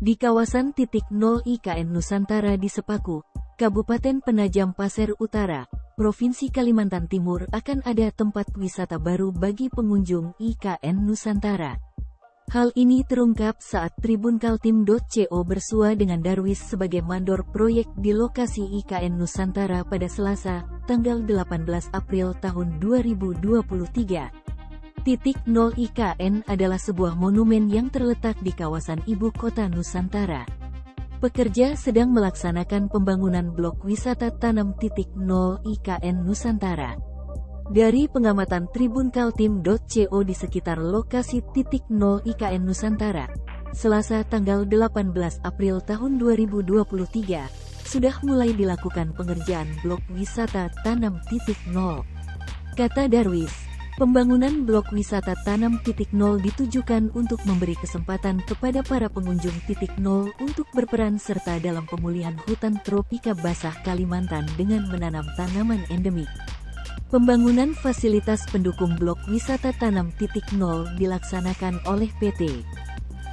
Di kawasan titik nol IKN Nusantara di Sepaku, Kabupaten Penajam Pasir Utara, Provinsi Kalimantan Timur akan ada tempat wisata baru bagi pengunjung IKN Nusantara. Hal ini terungkap saat tribunkaltim.co bersua dengan Darwis sebagai mandor proyek di lokasi IKN Nusantara pada Selasa, tanggal 18 April tahun 2023. Titik nol IKN adalah sebuah monumen yang terletak di kawasan ibu kota Nusantara. Pekerja sedang melaksanakan pembangunan blok wisata tanam titik nol IKN Nusantara. Dari pengamatan tribunkaltim.co di sekitar lokasi titik nol IKN Nusantara, Selasa tanggal 18 April tahun 2023, sudah mulai dilakukan pengerjaan blok wisata tanam titik nol. Kata Darwis, pembangunan blok wisata tanam titik nol ditujukan untuk memberi kesempatan kepada para pengunjung titik nol untuk berperan serta dalam pemulihan hutan tropika basah Kalimantan dengan menanam tanaman endemik. Pembangunan fasilitas pendukung blok wisata tanam titik nol dilaksanakan oleh PT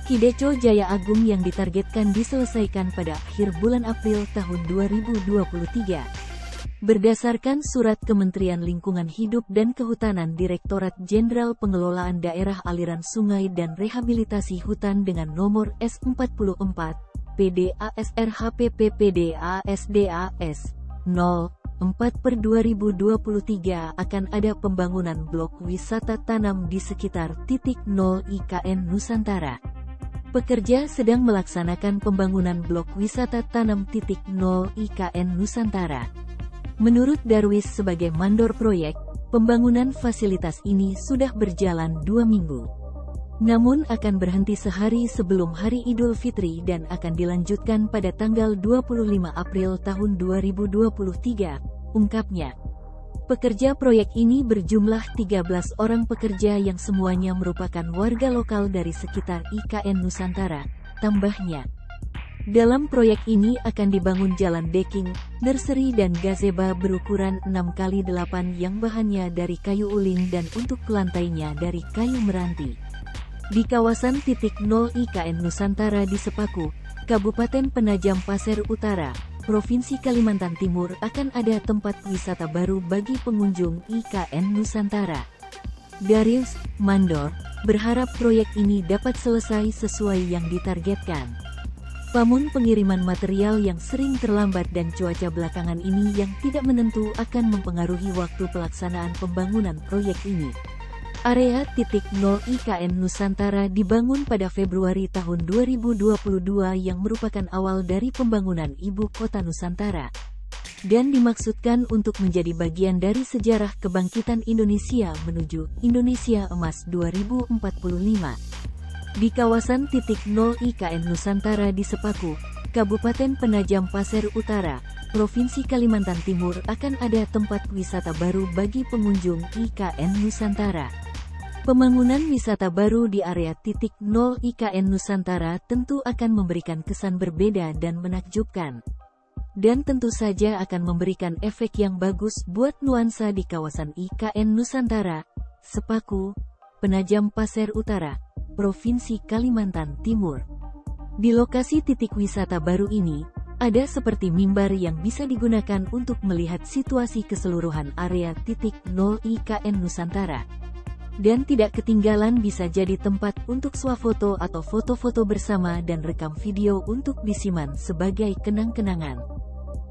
Kideco Jaya Agung yang ditargetkan diselesaikan pada akhir bulan April tahun 2023. Berdasarkan surat Kementerian Lingkungan Hidup dan Kehutanan Direktorat Jenderal Pengelolaan Daerah Aliran Sungai dan Rehabilitasi Hutan dengan nomor S44 PDASRHPP-PDASDAS 04/2023 akan ada pembangunan blok wisata tanam di sekitar titik nol IKN Nusantara. Pekerja sedang melaksanakan pembangunan blok wisata tanam titik nol IKN Nusantara. Menurut Darwis sebagai mandor proyek, pembangunan fasilitas ini sudah berjalan 2 minggu. Namun akan berhenti sehari sebelum Hari Idul Fitri dan akan dilanjutkan pada tanggal 25 April tahun 2023, ungkapnya. Pekerja proyek ini berjumlah 13 orang pekerja yang semuanya merupakan warga lokal dari sekitar IKN Nusantara, tambahnya. Dalam proyek ini akan dibangun jalan decking, nursery dan gazebo berukuran 6x8 yang bahannya dari kayu uling dan untuk lantainya dari kayu meranti. Di kawasan titik nol IKN Nusantara di Sepaku, Kabupaten Penajam Pasir Utara, Provinsi Kalimantan Timur akan ada tempat wisata baru bagi pengunjung IKN Nusantara. Darwis, mandor, berharap proyek ini dapat selesai sesuai yang ditargetkan. Namun pengiriman material yang sering terlambat dan cuaca belakangan ini yang tidak menentu akan mempengaruhi waktu pelaksanaan pembangunan proyek ini. Area titik nol IKN Nusantara dibangun pada Februari tahun 2022 yang merupakan awal dari pembangunan ibu kota Nusantara. Dan dimaksudkan untuk menjadi bagian dari sejarah kebangkitan Indonesia menuju Indonesia Emas 2045. Di kawasan titik nol IKN Nusantara di Sepaku, Kabupaten Penajam Pasir Utara, Provinsi Kalimantan Timur akan ada tempat wisata baru bagi pengunjung IKN Nusantara. Pembangunan wisata baru di area titik nol IKN Nusantara tentu akan memberikan kesan berbeda dan menakjubkan. Dan tentu saja akan memberikan efek yang bagus buat nuansa di kawasan IKN Nusantara, Sepaku, Penajam Pasir Utara, Provinsi Kalimantan Timur. Di lokasi titik wisata baru ini, ada seperti mimbar yang bisa digunakan untuk melihat situasi keseluruhan area titik nol IKN Nusantara. Dan tidak ketinggalan bisa jadi tempat untuk swafoto atau foto-foto bersama dan rekam video untuk disimpan sebagai kenang-kenangan.